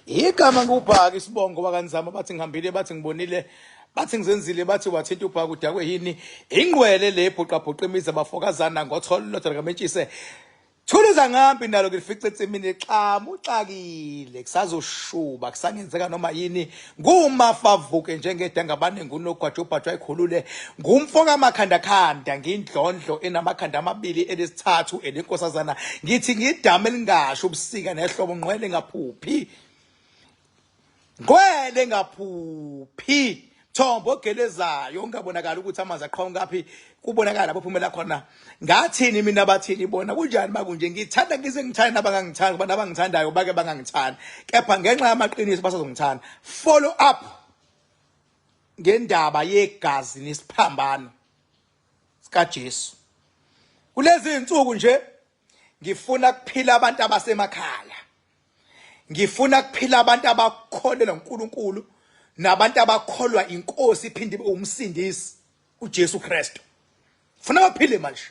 Igama ngubhaka isibongo bakanzama bathi ngihambile bathi ngibonile bathi ngizenzile bathi wathinta ubhaka udakwe yini ingqwele le bhuqabhuqa imizi abafokazana ngotholo lodwa kamentshise thuluza ngambi nalo ngifice etsimini exama uxakile kusazoshuba kusangenzeka noma yini ngumafavuke njengedanga abaningi unogwajobhajwa ikhulule ngumfoka amakhanda khanda ngindlondlo enamakhanda amabili elisithathu elinkosazana ngithi ngidame elingasho ubusika nehlobo ngqwele ngaphuphi ngwele ngaphuphi Thombo ogelezayo ungabonakala ukuthi amanzi aqhawe ngaphi kubonakala lapho phumela khona ngathini mina bathini bona kunjani bakunje ngithanda ngize ngithanda nabangangithanda kuba nabangithandayo bake bangangithanda kepha ngenxa yamaqiniso basazongithanda follow up ngendaba yegazi nesiphambano sika Jesu kulezi insuku nje ngifuna kuphila abantu abasemakhaya ngifuna kuphila abantu abakholelwa uNkulunkulu nabantu abakholwa inkosi iphinde umsindisi uJesu Kristu ufuna baphile manje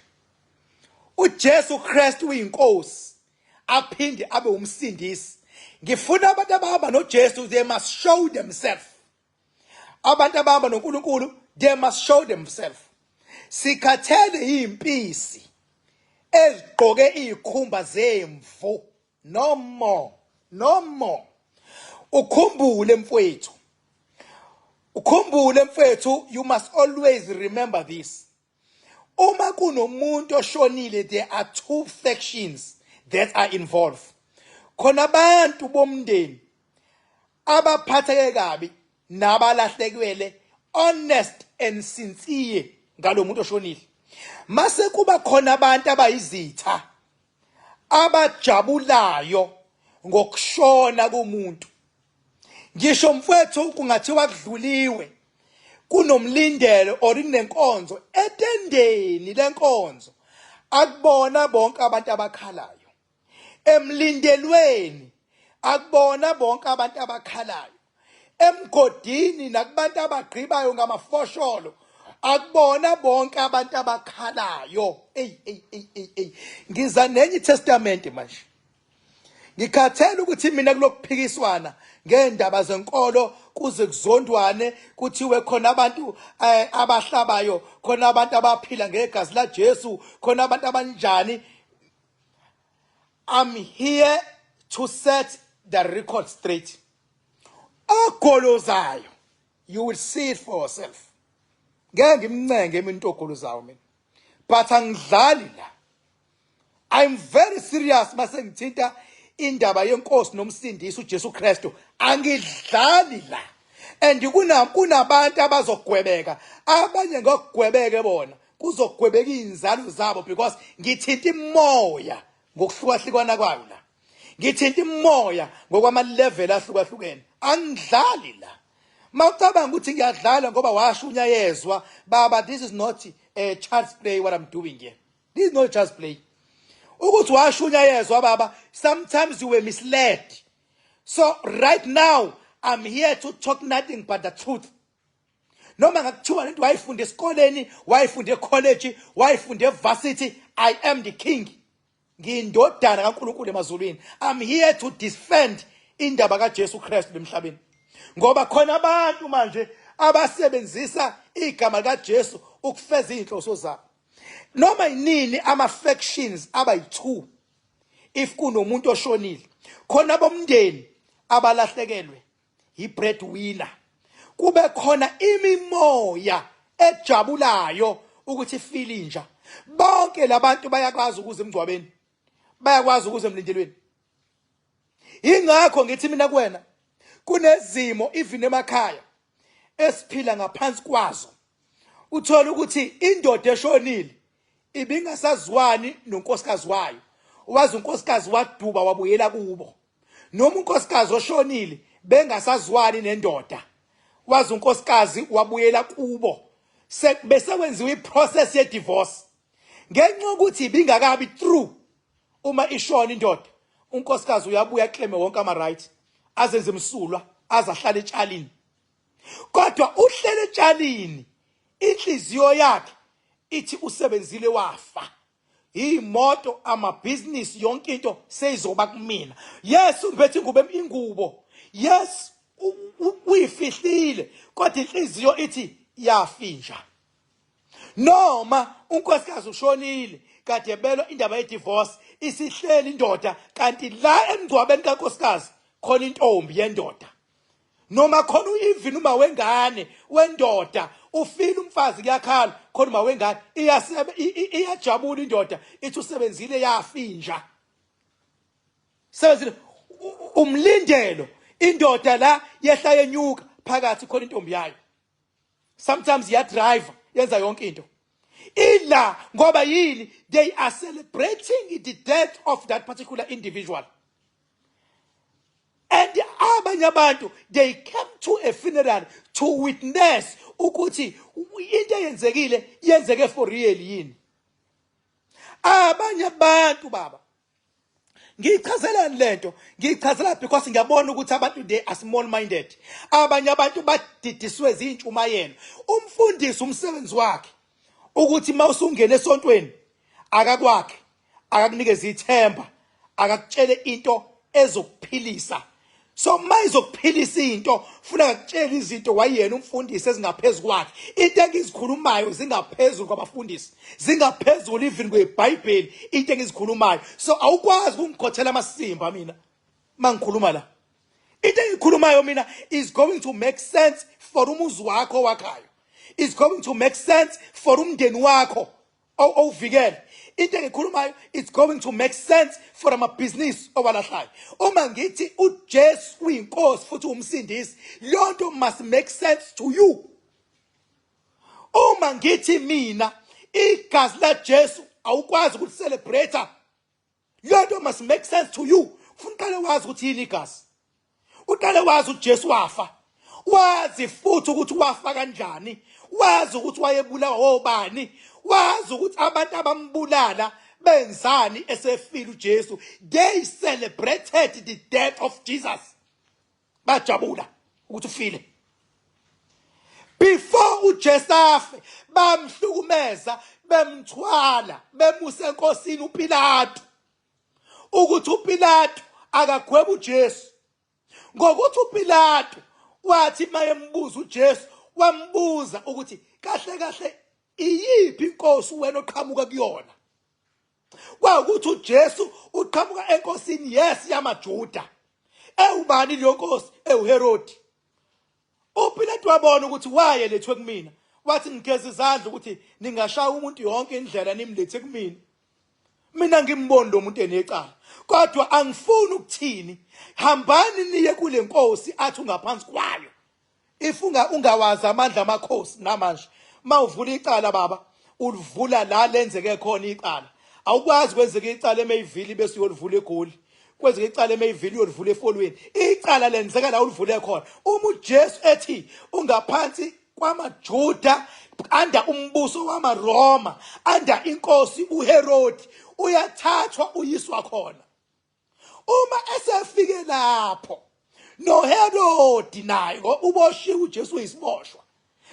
uJesu Kristu uyinkosi aphinde abe umsindisi ngifuna abantu abahamba noJesu they must show themselves abantu abahamba noNkulunkulu they must show themselves sikhathele impisi ezigqoke izikhumba zemvu no more ukhumbule mfowethu you must always remember this uma kunomuntu oshonile there are two factions that are involved khona abantu bomndeni abaphatheke kabi nabalahlekele honest and sincere ngalomuntu oshonile mase kuba khona abantu abayizitha abajabulayo ngokushona komuntu ngisho mfowethu kungathiwa kudluliwe kunomlindelo or inenkonzo etendeni lenkonzo akubona bonke abantu abakhalayo emlindelweni akubona bonke abantu abakhalayo emgodini nakubantu abagqibayo ngamafosholo akubona bonke abantu abakhalayo ngiza nenye testament manje ngikhathela ukuthi mina kulokuphikiswana ngendaba zenkolo kuze kuzondwane kuthiwe khona abantu abahlabayo khona abantu abaphila ngegazi la Jesu khona abantu abanjani I'm here to set the record straight ogolozayo you will see it for yourself ngeke ngimncenge iminto ogolozayo mina but angidlali la I'm very serious mase ngithinta indaba yenkosi nomsindisi uJesu Kristu angidlali la and kunabantu abazogwebeka abanye ngokugwebeke bona kuzogwebeka inzalo zabo because ngithinta imoya ngokuhlukahlukana kwayo la ngithinta imoya ngokwama level ahlukahlukene angidlali la mawucabanga ukuthi ngiyadlala ngoba washunya yezwa baba this is not a child's play what I'm doing here this is not child's play ukuthi washunya yezwa baba sometimes you were misled so right now I'm here to talk nothing but the truth noma ngakuthiwa lento wayifunde esikoleni wayifunde college wayifunde varsity I am the king ngindodana kaNkulunkulu emazulwini I'm here to defend indaba kaJesu Kristu emhlabeni ngoba khona abantu manje abasebenzisa igama likaJesu ukufeza inhloso zabo noma yinini ama factions abayi2 if kunomuntu oshonile khona bomndeni abalahlekelwe ibreadwinner kube khona imimoya ejabulayo ukuthi filinja bonke labantu bayakwazi ukuze emgcwabeni bayakwazi ukuze emlindelweni ingakho ngithi mina kuwena kunezimo even emakhaya esiphila ngaphansi kwazo uthola ukuthi indoda eshonile ibingasazwani nonkosikazi wayo wazi unkosikazi waduba wabuyela kubo noma unkosikazi oshonile bengasazwani nendoda wazi unkosikazi wabuyela kubo bese kwenziwa iprocess ye divorce ngenxa ukuthi ibingakabi true uma ishona indoda unkosikazi uyabuya claim wonke ama right azenze imsulwa azahlala etshalini kodwa uhlele etshalini inhliziyo yakhe ithi usebenzile wafa imoto amabhizinisi yonke into seyizoba kumina Yesu ngiphethe ingubo yes uyifihlile kodwa inhliziyo ithi yafinja. Noma unkosikazi ushonile kade yebelwa indaba ye-divorce isihleli indoda kanti la emgcwabeni kankosikazi khona intombi yendoda. Noma khona even uma wengane wendoda ufila umfazi kuyakhala khona uma wengane iyajabula indoda ithi usebenzile yafinja. Sebenzile umlindelo indoda la yehla yenyuka phakathi khona intombi yayo. Sometimes ya driver yenza yonke into. Ila ngoba yini they are celebrating the death of that particular individual. And abanye abantu they came to a funeral to witness ukuthi into eyenzekile yenzeke for real yini. Abanye abantu baba ngiyichazela lento ngiyichazela because ngiyabona ukuthi abantu they are small minded. Abanye abantu badidiswe izintshumayelo. Umfundisi umsebenzi wakhe ukuthi mawusungena esontweni akakwakhe akakunikeza ithemba akakutshele into ezokuphilisa. So mayizokuphilisa into funa akutshela izinto wayena umfundisi ezingaphezulu kwakhe. Into engizikhulumayo zingaphezulu kwabafundisi zingaphezulu even kweBhayibheli into engizikhulumayo. So awukwazi ukungikhothela amasimba mina mangikhuluma la. Into engikhulumayo mina is going to make sense for umuzi wakho wakhayo. It's going to make sense for umndeni wakho owuvikele. Into engikhulumayo it's going to make sense for ama business owalahlayo. Uma ngithi uJesu uyinkosi futhi umsindisi lonto must make sense to you. Uma ngithi mina igazi la Jesu awukwazi ukuthi celebrate lonto must make sense to you. Ufuna uqale wazi ukuthi yini igazi. Uqale wazi uJesu wafa. Wazi futhi ukuthi wafa kanjani. Wazi ukuthi wayebulawa obani. Wazi ukuthi abantu abambulala benzani esefile uJesu. They celebrated the death of Jesus. Bajabula ukuthi ufile. Before uJesu afe bamhlukumeza bemthwala bemusa enkosini uPilato ukuthi uPilato akagwebe uJesu. Ngokuthi uPilato wathi mayembuza uJesu wambuza ukuthi kahle kahle iyiphi inkosi wena oqhamuka kuyona. Kwaukuthi uJesu uqhamuka enkosini yes yamaJuda. Ewubani leyo nkosi? EuHerodi. uPilato wabona ukuthi wayelethwe kumina. Wathi ngigeza izandla ukuthi ningashaya umuntu yonke indlela nimlethe kumina. Mina ngimbona lo muntu enecala. Kodwa angifuni ukuthini. Hambani niye kule nkosi athi ungaphansi kwayo. If ungawazi amandla amakhosi namanje mawuvula icala baba ulivula la lenzeke khona icala. Awukwazi kwenzeka icala eMayville bese uyolivula eGoli. Kwenzeka icala eMayville uyolivula eFolweni. Icala lenzeka la ulivule khona. Uma uJesu ethi ungaphansi kwamaJuda anda umbuso wamaRoma anda inkosi uHerodi uyathathwa uyiswa khona. Uma esefike lapho noHerodi naye uboshiwe uJesu uyisiboshwa.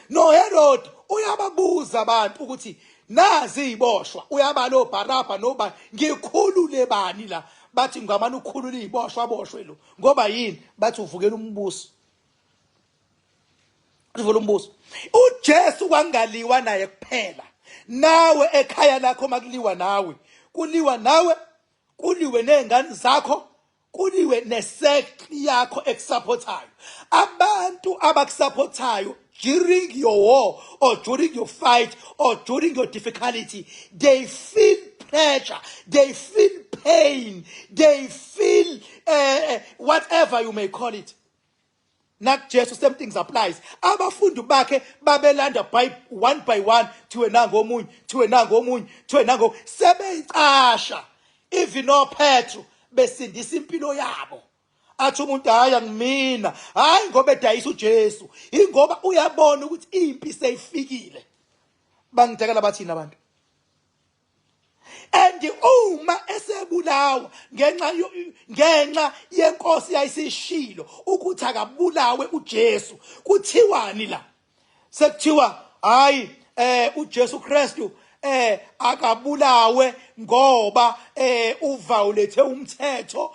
noHerodi uyababuza abantu ukuthi nazi iziboshwa uyabala oBarabha noba ngikhulule bani la. Bathi ngamani ukhulule iziboshwa aboshwe lo ngoba yini bathi uvukela umbuso. Uvula umbuso. uJesu kwangaliwa naye kuphela. Nawe ekhaya lakho makuliwa nawe. Kuliwa nawe, kuliwe nezingane zakho, kuliwe nesect yakho ekusupportayo. Abantu abakusupportayo during your war or during your fight or during your difficulty, they feel pressure, they feel pain, they feel whatever you may call it. Not just same things applies. Abafundi bakhe babelanda by one to enango omunye, to enango omunye, to enango sebeyicasha. Even no Petro besindisa impilo yabo. Athi umuntu haya ngimina, hayi ngoba edayisa uJesu, ingoba uyabona ukuthi impi seyifikile. Bangithekela bathina abantu. And uma esebulawa ngenxa yenkosi yayisishilo ukuthi akabulawe uJesu kuthiwani la sekuthiwa hayi uJesu Kristu akabulawe ngoba uviolate umthetho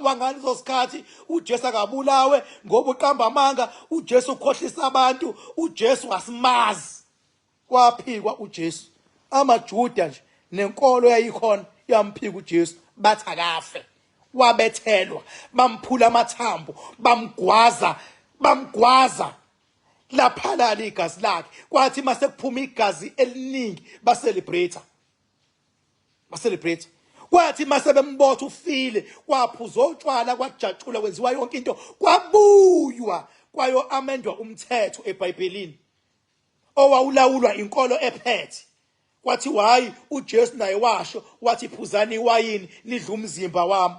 wangaleso sikhathi. uJesu akabulawe ngoba uqamba amanga. uJesu ukhohlisa abantu. uJesu asimazi. Kwaphikwa uJesu. AmaJuda nje nenkolo yayikhona yamphika uJesu, bathi akafe. Wabethelwa, bamphula amathambo, bamgwaza laphalala igazi lakhe. Kwathi mase kuphuma igazi eliningi bacelebrate. Kwathi mase bembotha ufile, kwaphuzwa utshwala, kwajatshula, kwenziwa yonke into, kwabuywa kwayo amendwa umthetho eBhayibhelini owawulawulwa inkolo ephethe. Kwathi hayi uJesu naye washo wathi phuzani iwayini lidla umzimba wami.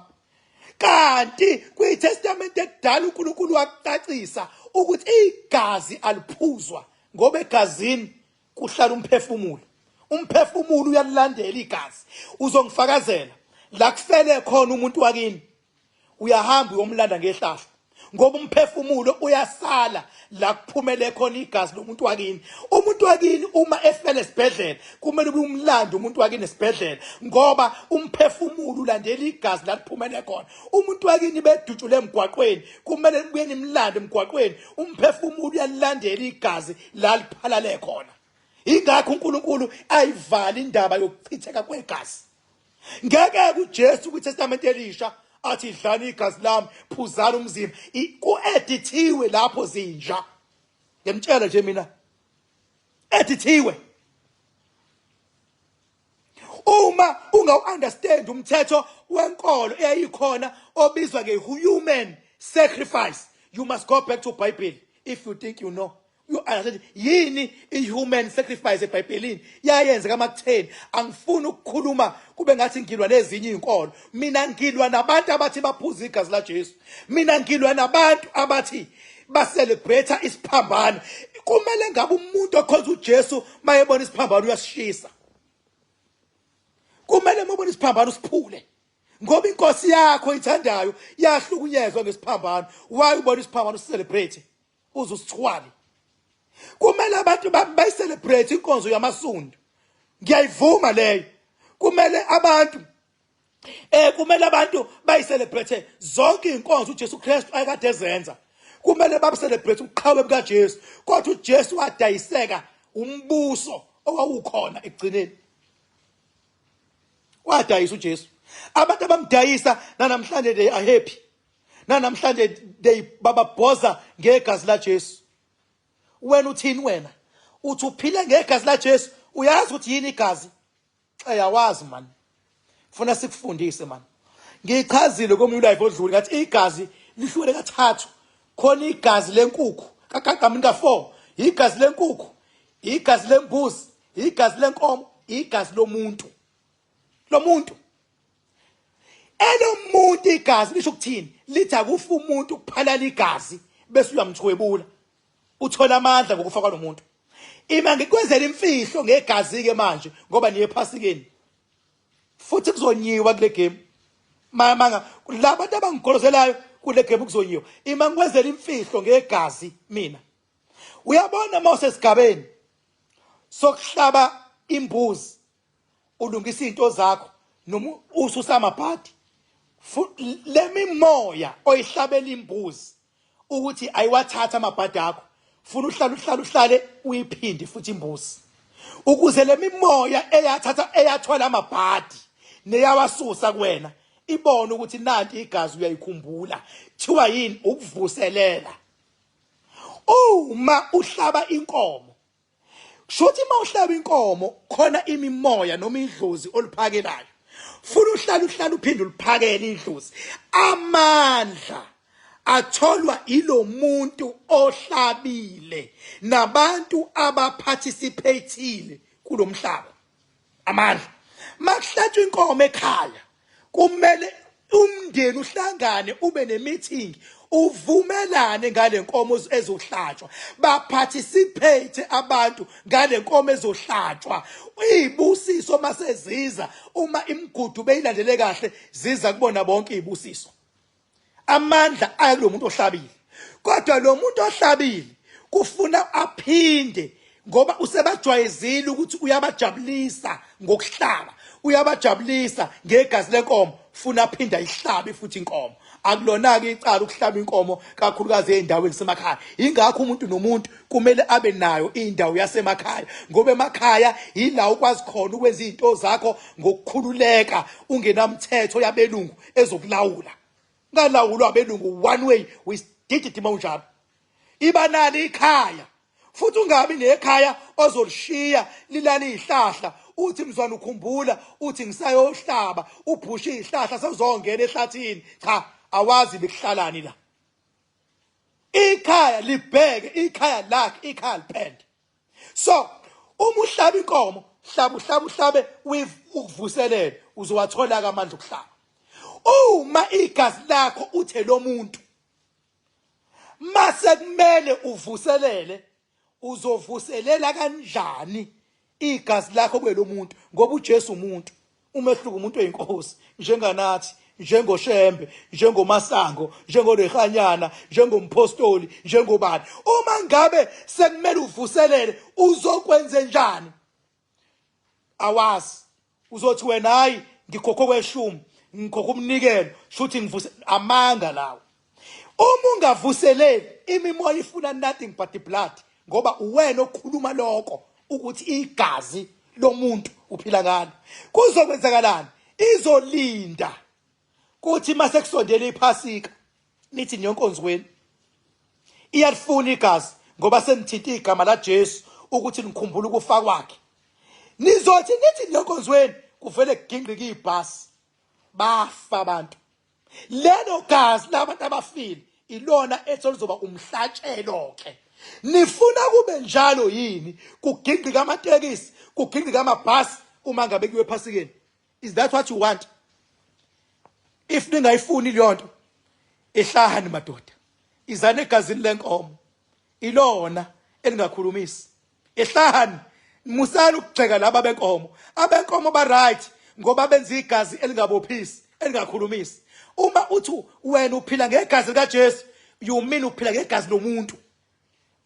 Kanti kwiTestament ekudala uNkulunkulu wacacisa ukuthi igazi aliphuzwa ngoba egazini kuhlala umphefumulo. Umphefumulo uyalilandela igazi. Uzongifakazela la kufele khona umuntu wakini, uyahamba uyomlanda ngehlahla ngoba umphefumulo uyasala la kuphumele khona igazi lomuntu wakini. Umuntu wakini uma efele esibhedlela kumele ube umlando umuntu wakini esibhedlela ngoba umphefumulo ulandela igazi la liphumele khona. Umuntu wakini bedutshule emgwaqweni kumele nibuye nimlande emgwaqweni. Umphefumulo uyalilandela igazi la liphalale khona. Ingakho uNkulunkulu ayivala indaba yokuchitheka kwegazi. Ngeke uJesu kwiTestament elisha athi dlani igazi lami, phuzani umzimba. Ku-edithiwe lapho zinja. Ngiyamtshela nje mina, edithiwe. Uma ungawu-understand umthetho wenkolo eyayikhona obizwa nge-human sacrifice, you must go back to Bible. If you think you know, you understand yini i-human sacrifice eBhayibhelini yayenzeka amakutheni. Angifuni ukukhuluma kube ngathi ngilwa nezinye izinkolo. Mina ngilwa nabantu abathi baphuza igazi laJesu. Mina ngilwa nabantu abathi bacelebrate isiphambano. Kumele ngabe umuntu okhonza uJesu mayebona isiphambano uyasishisa. Kumele mabona isiphambano siphule ngoba inkosi yakho ithandayo yahlukunyezwa ngesiphambano. Why ubona isiphambano celebrate uzusithwali? Kumele abantu bayicelebrate inkonzo yamasundu. Ngiyayivuma leyo. Kumele abantu bayicelebrate zonke inkonzo uJesu Kristu ayekade ezenza. Kumele babcelebrate uqhawe bukaJesu. Kodwa uJesu wadayiseka umbuso owawukhona ekugcineni. Wadayisa uJesu. Abantu abamdayisa namhlanje they are happy. Namhlanje they bababhoza ngegazi laJesu. Wena uthini wena? Uthi uphile ngegazi laJesu. Uyazi ukuthi yini igazi? Ayawazi man. Funa sikufundise man. Ngichazile komunye ulive odlule ngathi igazi lihlukene kathathu. Khona igazi lenkukhu, kaGagamini ka4, igazi lenkukhu, igazi lembuzi, igazi lenkomo, igazi lomuntu. Lomuntu. Elomuntu igazi lisho ukuthini? Lithi akufa umuntu kuphalala igazi bese uyamthwebula. Uthola amandla ngokufa kwalomuntu. Ima ngikwenzela imfihlo ngegazi ke manje ngoba niye ephasikeni. Futhi kuzonyiwa kule game. Manga labantu abangigolozelayo kule game kuzonyiwa. Ima ngikwenzela imfihlo ngegazi mina. Uyabona Moses sokuhlaba imbuzi. Ulungisa into zakho noma ususa amabhadi. Lemimoya oyihlabela imbuzi ukuthi ayiwathatha amabhadi akho. Funa uhlale uyiphinde futhi imbuzi. Ukuze lemimoya eyathwala amabhadi neyawasusa kuwena ibone ukuthi nanti igazi uyayikhumbula. Thiwa yini? Ukuvuselela. Uma uhlaba inkomo, shothi uma uhlaba inkomo khona imimoya noma idlozi oluphakelayo. Funa uhlale uphinde uliphakele idlozi. Amandla atholwa ilo muntu ohlabile nabantu abaparticipatile kulomhlaba. Amandla makuhlatshwa inkomo ekhaya kumele umndeni uhlangane ube nemeeting uvumelane ngale nkomo ezohlatshwa. Baparticipate abantu ngale nkomo ezohlatshwa. Izibusiso maseziza uma imigudu beyilandele kahle ziza kubona bonke izibusiso. Amandla ayilo muntu ohlabile. Kodwa lo muntu ohlabile kufuna aphinde ngoba usebajwayezile ukuthi uyabajabulisa ngokuhlaba, uyabajabulisa ngegazi lenkomo, funa aphinda ihlabe futhi inkomo. Akulona ke icala ukuhlaba inkomo kakhulukazi endaweni semakhaya. Ingakho umuntu nomuntu kumele abe nayo indawo yasemakhaya, ngoba emakhaya ila ukwazi khona ukwenza izinto zakho ngokukhululeka, ungenamthetho yabelungu ezokulawula. Ngalawulwa abelungu one way wisididima unjalo. Iba nali ikhaya, futhi ungabi nekhaya ozolishiya lilala izihlahla uthi mzwana ukhumbula uthi ngisayohlaba ubhushe izihlahla sezongena ehlathini. Cha, awazi bekuhlalani la. Ikhaya libheke, ikhaya lakhe, ikhaya lipende. So uma uhlaba inkomo, uhlabe ukuvuselele, uzowathola ke amandla okuhlaba. Uma igazi lakho uthe lo muntu mase kumele uvuselele, uzovuselela kanjani igazi lakho kwelo muntu? Ngoba uJesu umuntu, umehluko umuntu oyinkosi njenganathi, njengoShembe, njengoMasango, njengoRehanyana, njengompostoli, njengobani. Uma ngabe sekumele uvuselele, uzokwenze njani? Awazi. Uzothi wena hayi ngikhokho kweshumi, ngikhokho umnikelo, shuthi ngivuse amanga lawo. Uma ungavuseleli, imimoya ifuna nothing but the blood, ngoba uwena okhuluma lokho ukuthi igazi lomuntu uphila ngalo. Kuzokwenzakalani? Izolinda kuthi mase kusondela iphasika nithi nyonkonzweni iyalifuna igazi, ngoba senithinta igama la Jesu ukuthi nikhumbule ukufa kwakhe. Nizothi nithi nyonkonzweni kuvele kugingqike ibhasi, bafa abantu. Lelo gazi labantu abafile ilona ethi lizoba umhlatshelo ke. Nifuna kube njalo yini? Kugingqika amatekisi, kugingqika amabhasi uma ngabe kuyiwe ephasikeni? Is that what you want? If ningayifuni leyo nto, ehlahani madoda, izane egazini lenkomo, ilona elingakhulumisi. Ehlahani, musani ukugxeka laba benkomo. Abenkomo ba right ngoba benza igazi elingabophisi, elingakhulumisi. Uma uthi wena uphila ngegazi lika Jesu, you mean uphila ngegazi lomuntu.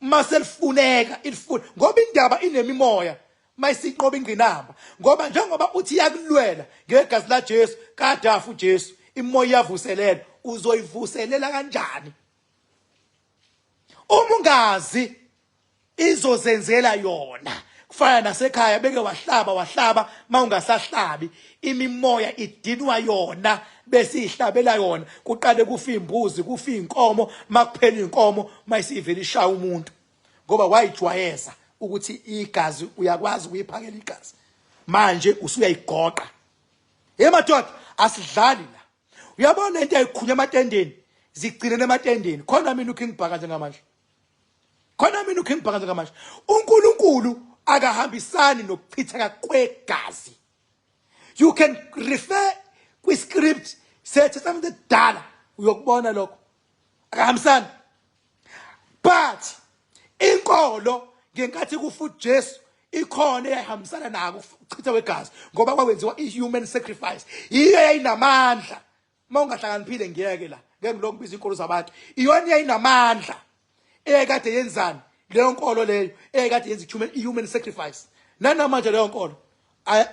Maselifuneka ilifuna, ngoba indaba inemimoya mayisiqoba ingqinamba, ngoba njengoba uthi yakulwela ngegazi la Jesu, kadafu uJesu, imoya iyavuselela. Uzoyivuselela kanjani? Uma ungazi izozenzela yona. Kufana nasekhaya beke wahlaba mawungasahlabi, imimoya idinwa yona bese ihlabela yona. Kuqale kufa imbuzi, kufa inkomo, makuphela inkomo mayisivela ishaya umuntu, ngoba wayijwayeza ukuthi igazi uyakwazi ukuyiphakela igazi, manje usuyayigoqa. Madoda, asidlali la. Uyabona into ayikhunya ematendeni, zigcine ematendeni. Khona mina uking bhaka njengamanje, khona mina uking bhaka njengamanje. uNkulunkulu akahambisani nokuchitheka kwegazi. You can refer kwiscript sethi something dala uyokubona lokho akahambisani. But inkolo ngenkathi kufa uJesu ikhona eyahambisana nako ukuchitha kwegazi, ngoba kwawenziwa i-human sacrifice. Iyo yayinamandla. Mawungahlakaniphile ngiyeke la, ngeke ngilokhu biza inkolo zabantu. Iyona yayinamandla ekade yenzani leyo nkolo leyo, ekade yenza i-human sacrifice. Nanamanje leyo nkolo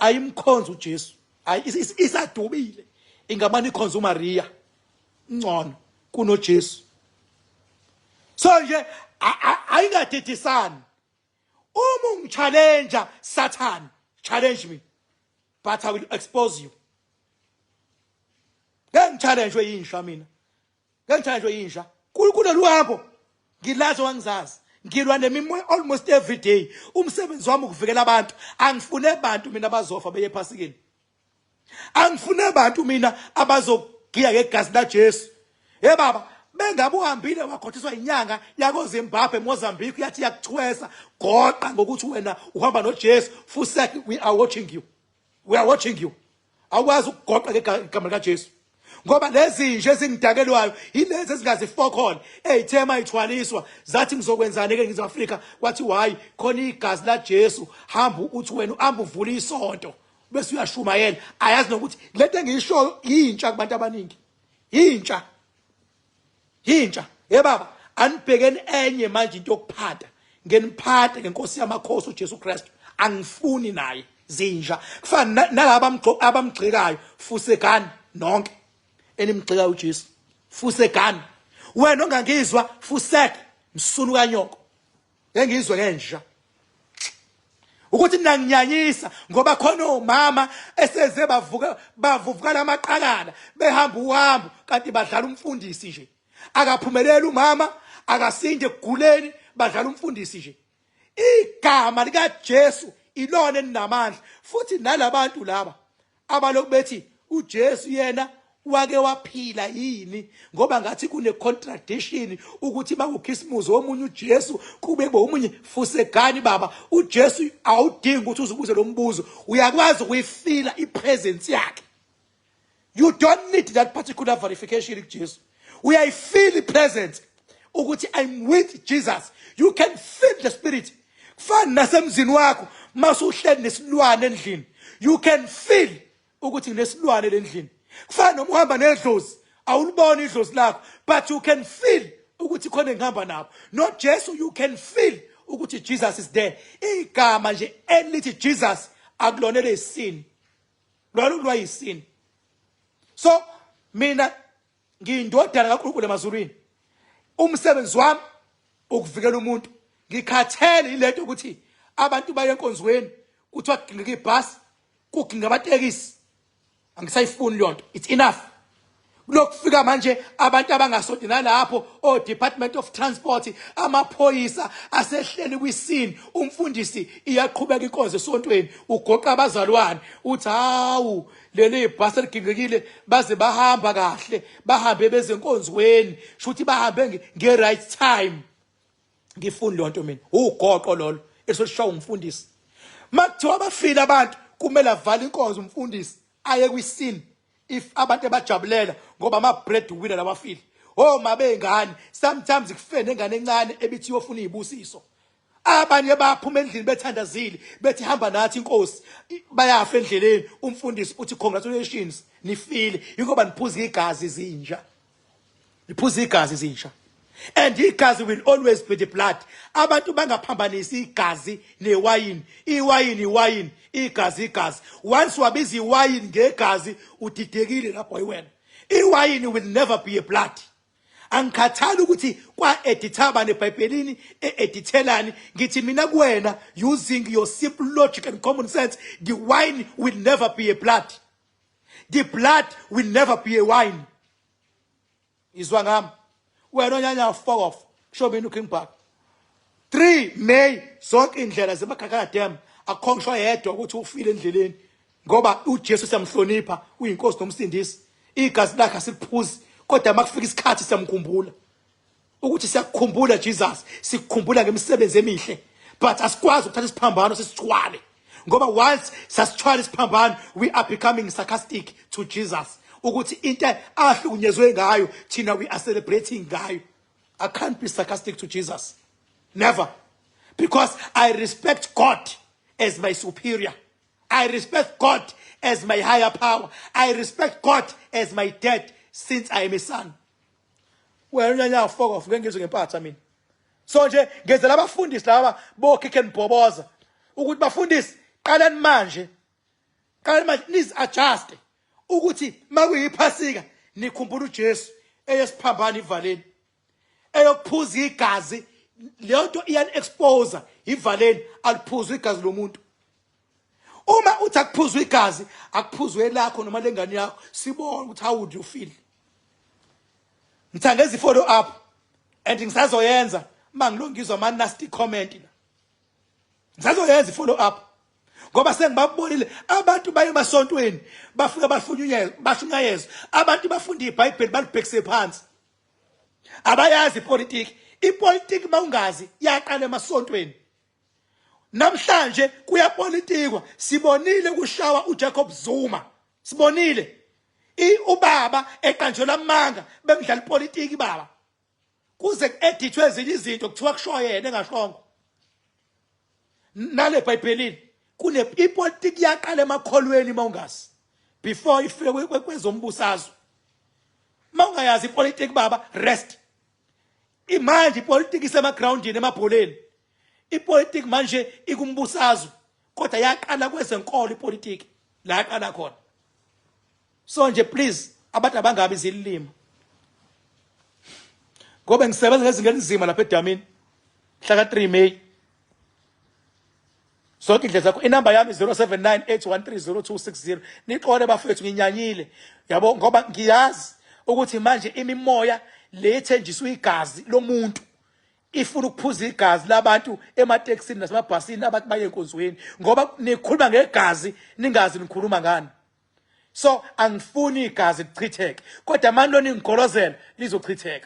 ayimkhonza uJesu, isadubile. Ingamani ikhonza uMaria ngcono kunoJesu. So nje ayingadidisani. Uma ungichallenge Satan, challenge me, but I will expose you. Ngengchallenge yinsha mina, ngengchallenge yinsha kulolu hambo ngilazo wangizazi, ngilwa nemimoya almost every day. Umsebenzi wami ukuvikela abantu. Angifune abantu mina abazofa beye ephasikeni, angifune abantu mina abazogiya ngegazi la Jesu. Baba, bengabe uhambile wakhothiswa inyanga yakoZimbabwe, Mozambique, yathi yakuthwesa goqa ngokuthi wena uhamba noJesu. Futhi we are watching you, we are watching you. Awukwazi ukugoqa ngegama lika Jesu, ngoba lezi nje ezingidakelwayo yilezi ezingazifokhona ezithema ithwaliswa zathi ngizokwenzani ke ngizo Afrika. Kwathi why khona igazi la Jesu, hamba uthi wena uhamba uvula isonto bese uyashumayela. Ayazi nokuthi lento engiyisho yintsha kubantu abaningi, yintsha. Baba, anibhekeni enye manje into yokuphatha ngeniphathe ngenkosi yamakhosi uJesu Kristu angifuni naye zinja kufana nalabo abamgxekayo fusegani nonke enimgxeka uJesu fusegani wena ongangizwa fuseke msunu kanyoko engizwe ngenja ukuthi nanginyanyisa ngoba khona omama eseze bavuvuka lamaqakala behamba uhambo kanti badlala umfundisi nje akaphumelela umama akasinde ekuguleni badlala umfundisi nje igama lika Jesu ilona elinamandla futhi nalabantu laba abalokhu bethi uJesu yena wake waphila yini ngoba ngathi kune contradiction ukuthi bakukhisimuzi womunye uJesu kube omunye fusegani baba uJesu awudingi ukuthi uzubuze lo mbuzo uyakwazi ukuyifila ipresence yakhe. You don't need that particular verification kuJesu uyayifeel ipresence ukuthi I'm with Jesus. You can feel the spirit kufana nasemzini wakho masuhleli nesilwane endlini you can feel ukuthi kunesilwane endlini kufana noma uhamba nedlozi awulibona idlozi lakho but you can feel ukuthi khona engihamba nabo no Jesu you can feel ukuthi Jesus is there igama nje elithi Jesus akulonele isini lolu lwayisini. So mina ngiyindodana kaNkulunkulu emazulwini umsebenzi wami ukuvikela umuntu ngikhathele ilento ukuthi abantu baye enkonzweni kuthiwa kugingeka ibhasi kugingeka abatekisi angisayifuni lonto it's enough lokufika manje abantu abangasonti nalapho o Department of Transport amaphoyisa asehleli kwisini umfundisi iyaqhubeka inkonzo esontweni ugoqa abazalwane uthi hawu leli bhasi ligingekile baze bahamba kahle bahambe bezenkonzweni shuthi bahambe nge-right time ngifuni lonto mina ugoqo lolo esolishawa umfundisi makuthiwa bafile abantu kumele avale inkonzo umfundisi aye kwisini if abantu abajabulela ngoba ama breadwinner labafile oh mabengane sometimes kufene engane encane ebithi yofuna izibusiso abanye baphuma endlini bethandazile bethi hamba nathi inkosi bayafa endleleni umfundisi uthi congratulations nifile ingoba niphuza igazi zinja niphuza igazi zinja and igazi will always be the blood abantu bangaphambanisi igazi newayini iwayini igazi once wabiza iwayini ngegazi udidekile lapho yiwena iwayini will never be a blood angikhathali ukuthi kwa edithaba neBhayibhelini edithelani ngithi mina kuwena using your simple logic and common sense the wine will never be a blood the blood will never be a wine izwa ngami wena onyanya fuck off show me looking back 3 May zonke indlela zemakhakadam akhonshwa yedwa ukuthi ufile endleleni ngoba uJesu siyamhlonipha uyinkosi nomsindisi igazi lakhe asiphuzi kodwa makufika isikhathi siyamkhumbula ukuthi siyakukhumbula Jesus sikukhumbula ngemisebenzi emihle but asikwazi ukuthatha isiphambano sisithwale ngoba once sasithwala isiphambano we are becoming sarcastic to Jesus ukuthi into ahlukunyezwe ngayo thina we are celebrating ngayo. I can't be sarcastic to Jesus never because I respect God as my superior. I respect God as my higher power. I respect God as my dad since I am a son. Well, now fuck off. Ngengizwe ngempatha mina. So nje ngezela abafundisi laba bokhekhe nibhoboza ukuthi bafundisi qalani manje niz-adjust ukuthi makuyiphasika nikhumbula uJesu eyesiphambana ivaleni eyokuphuza igazi leyo nto iyani-expose ivaleni aliphuzwa igazi lomuntu. Uma uthi akuphuzwa igazi akuphuzwe lakho noma lengane yakho sibone ukuthi how would you feel. Ngithangeza i-follow up and ngisazoyenza mangilongizwa ama nasty comment la ngisazoyenza i-follow up ngoba sengibabonile abantu baye emasontweni bafika bashunyayezwa abantu bafunda iBhayibheli balibhekise phansi abayazi ipolitiki. Ipolitiki mawungazi yaqala emasontweni namhlanje kuyapolitikwa sibonile kushawa uJacob Zuma sibonile ubaba eqanjelwa amanga bemdlala ipolitiki baba kuze kuedithwe ezinye izinto kuthiwa kushowa yena engashongo nale eBhayibhelini kune ipolitiki yaqala emakholweni mawungazi before ifike kwezombusazwe mawungayazi ipolitiki baba rest imanje ipolitiki isemagroundini emabholeni ipolitiki manje ikumbusazwe kodwa yaqala kwezenkolo ipolitiki la yaqala khona. So nje please abantu abangabi zililima ngoba ngisebenza ngezingeni nzima lapha eDamini mhla ka3 May. Zonke indlela zakho inamba yami 0798130260 niqone bafethu nginyanyile yabo ngoba ngiyazi ukuthi manje imimoya lethenjiswa igazi lomuntu ifuna ukuphuza igazi labantu emateksini nasemabhasini abantu baye enkonzweni ngoba nikhuluma ngegazi ningazi nikhuluma ngani. So angifuni igazi lichitheke kodwa manje lo ningigolozela lizochitheka.